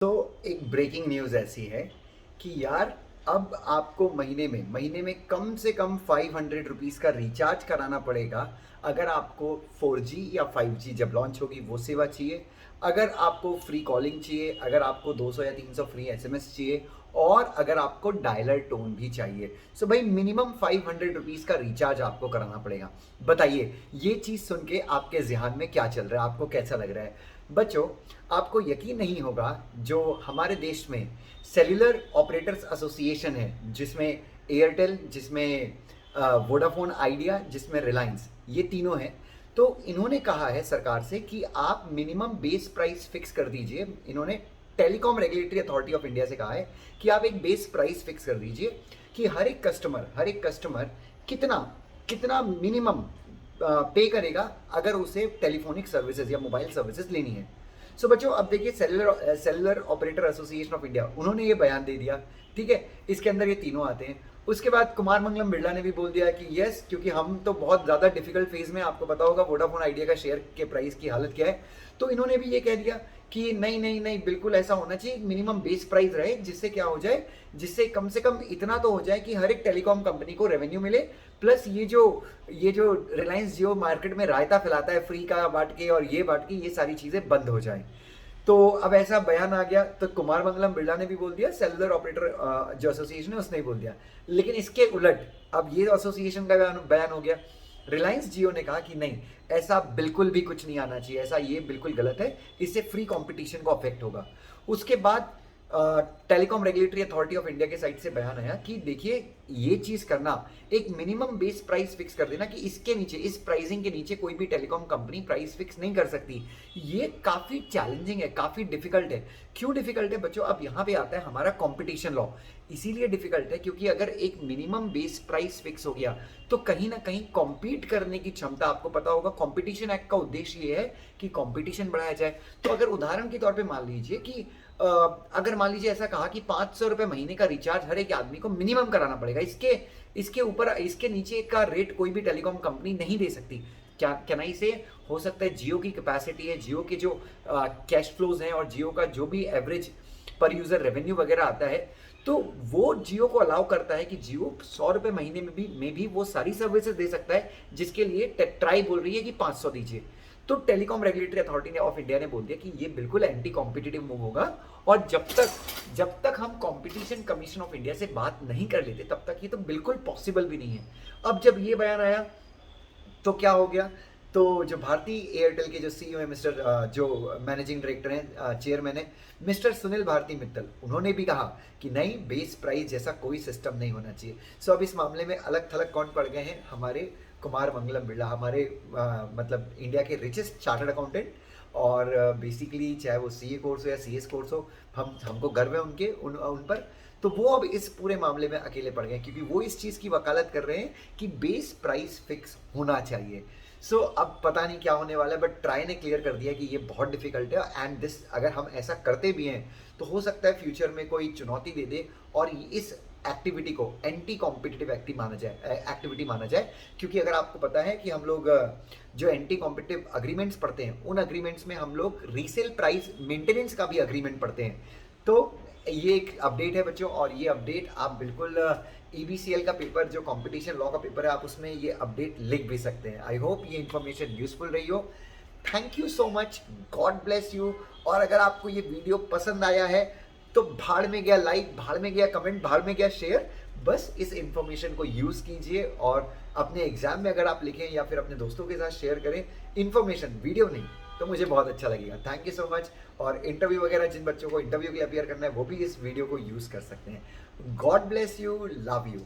तो एक breaking news ऐसी है कि यार अब आपको महीने में कम से कम 500 रुपीज़ का रिचार्ज कराना पड़ेगा अगर आपको 4G या 5G जब लॉन्च होगी वो सेवा चाहिए, अगर आपको फ्री कॉलिंग चाहिए, अगर आपको 200 या 300 फ्री एसएमएस चाहिए और अगर आपको डायलर टोन भी चाहिए। सो भाई मिनिमम 500 रुपीज़ का रिचार्ज आपको कराना पड़ेगा। बताइए ये चीज़ सुन के आपके ज़हन में क्या चल रहा है, आपको कैसा लग रहा है? बच्चों, आपको यकीन नहीं होगा, जो हमारे देश में सेल्युलर ऑपरेटर्स एसोसिएशन है, जिसमें एयरटेल, जिसमें वोडाफोन आइडिया, जिसमें रिलायंस, ये तीनों हैं। तो इन्होंने कहा है सरकार से कि आप मिनिमम बेस प्राइस फिक्स कर दीजिए। इन्होंने telecom regulatory authority of India से कहा है कि आप एक बेस प्राइस फिक्स कर दीजिए कि हर एक कस्टमर कितना कितना मिनिमम पे करेगा अगर उसे टेलीफोनिक सर्विसेज या मोबाइल सर्विसेज लेनी है। सो बच्चों, अब देखिए cellular operator association of India, उन्होंने ये बयान दे दिया। ठीक है, इसके अंदर ये तीनों आते हैं। उसके बाद कुमार मंगलम बिरला ने भी बोल दिया कि यस, क्योंकि हम तो बहुत ज़्यादा डिफिकल्ट फेज में, आपको पता होगा वोडाफोन आइडिया का शेयर के प्राइस की हालत क्या है। तो इन्होंने भी ये कह दिया कि नहीं नहीं नहीं, बिल्कुल ऐसा होना चाहिए, मिनिमम बेस प्राइस रहे, जिससे क्या हो जाए, जिससे कम से कम इतना तो हो जाए कि हर एक टेलीकॉम कंपनी को रेवेन्यू मिले। प्लस ये जो रिलायंस जियो मार्केट में रायता फैलाता है फ्री का बांट के और ये बांट के, ये सारी चीज़ें बंद हो जाएं। तो अब ऐसा बयान आ गया, तो कुमार मंगलम बिरला ने भी बोल दिया, सेलुलर ऑपरेटर जो एसोसिएशन है उसने भी बोल दिया। लेकिन इसके उलट अब ये एसोसिएशन का बयान हो गया। रिलायंस जियो ने कहा कि नहीं, ऐसा बिल्कुल भी कुछ नहीं आना चाहिए, ऐसा ये बिल्कुल गलत है, इससे फ्री कंपटीशन को अफेक्ट होगा। उसके बाद telecom regulatory authority of India के साइड से बयान आया कि देखिए ये चीज़ करना, एक मिनिमम बेस प्राइस फिक्स कर देना कि इसके नीचे, इस प्राइसिंग के नीचे कोई भी टेलीकॉम कंपनी प्राइस फिक्स नहीं कर सकती, ये काफ़ी चैलेंजिंग है, काफ़ी डिफिकल्ट है। क्यों डिफिकल्ट है बच्चों? अब यहाँ पे आता है हमारा कॉम्पिटिशन लॉ। इसीलिए डिफिकल्ट है क्योंकि अगर एक मिनिमम बेस प्राइस फिक्स हो गया तो कहीं ना कहीं कॉम्पीट करने की क्षमता, आपको पता होगा कॉम्पिटिशन एक्ट का उद्देश्य ये है कि कॉम्पिटिशन बढ़ाया जाए। तो अगर उदाहरण के तौर पे मान लीजिए कि अगर मान लीजिए ऐसा कहा कि 500 रुपये महीने का रिचार्ज हर एक आदमी को मिनिमम कराना पड़ेगा, इसके ऊपर, इसके नीचे का रेट कोई भी टेलीकॉम कंपनी नहीं दे सकती। क्या नहीं से हो सकता है, जियो की कैपेसिटी है, जियो के जो कैश फ्लोज हैं और जियो का जो भी एवरेज पर यूजर रेवेन्यू वगैरह आता है, तो वो जियो को अलाउ करता है कि जियो 100 रुपये महीने में भी वो सारी सर्विसेज दे सकता है, जिसके लिए ट्राई बोल रही है कि 500 दीजिए। तो telecom regulatory authority of India ने बोल दिया कि ये बिल्कुल एंटी कॉम्पिटिटिव मूव होगा, और जब तक हम कंपटीशन कमीशन ऑफ इंडिया से बात नहीं कर लेते तब तक ये तो बिल्कुल पॉसिबल भी नहीं है। अब जब ये बयान आया तो क्या हो गया, तो जो भारती एयरटेल के जो सीईओ है, जो मैनेजिंग डायरेक्टर हैं, चेयरमैन है, मिस्टर सुनील भारती मित्तल, उन्होंने भी कहा कि नहीं, बेस प्राइस जैसा कोई सिस्टम नहीं होना चाहिए। सो अब इस मामले में अलग थलग कौन पड़ गए हैं? हमारे कुमार मंगलम बिरला, हमारे मतलब इंडिया के रिचेस्ट चार्टर्ड अकाउंटेंट, और बेसिकली चाहे वो सीए कोर्स हो या सीएस कोर्स हो, हमको गर्व है उन पर। तो वो अब इस पूरे मामले में अकेले पड़ गए क्योंकि वो इस चीज़ की वकालत कर रहे हैं कि बेस प्राइस फिक्स होना चाहिए। सो अब पता नहीं क्या होने वाला है, बट ट्राई ने क्लियर कर दिया कि ये बहुत डिफिकल्ट है, एंड दिस अगर हम ऐसा करते भी हैं तो हो सकता है फ्यूचर में कोई चुनौती दे दे और इस एक्टिविटी को एंटी कॉम्पिटिटिव एक्टिविटी माना जाए। क्योंकि अगर आपको पता है कि हम लोग जो एंटी कॉम्पिटिटिव अग्रीमेंट्स पढ़ते हैं, उन अग्रीमेंट्स में हम लोग रीसेल प्राइस मेंटेनेंस का भी अग्रीमेंट पढ़ते हैं। तो ये एक अपडेट है बच्चों, और ये अपडेट आप बिल्कुल ईबीसीएल का पेपर, जो कंपटीशन लॉ का पेपर है, आप उसमें ये अपडेट लिख भी सकते हैं। आई होप ये इन्फॉर्मेशन यूजफुल रही हो। Thank you so much, God bless you. और अगर आपको ये वीडियो पसंद आया है तो भाड़ में गया लाइक, भाड़ में गया कमेंट, भाड़ में गया शेयर। बस इस इन्फॉर्मेशन को यूज़ कीजिए और अपने एग्जाम में अगर आप लिखें या फिर अपने दोस्तों के साथ शेयर करें इन्फॉर्मेशन, वीडियो नहीं, तो मुझे बहुत अच्छा लगेगा। Thank you so much. और इंटरव्यू वगैरह, जिन बच्चों को इंटरव्यू के लिए अपियर करना है, वो भी इस वीडियो को यूज़ कर सकते हैं। God bless you, love you.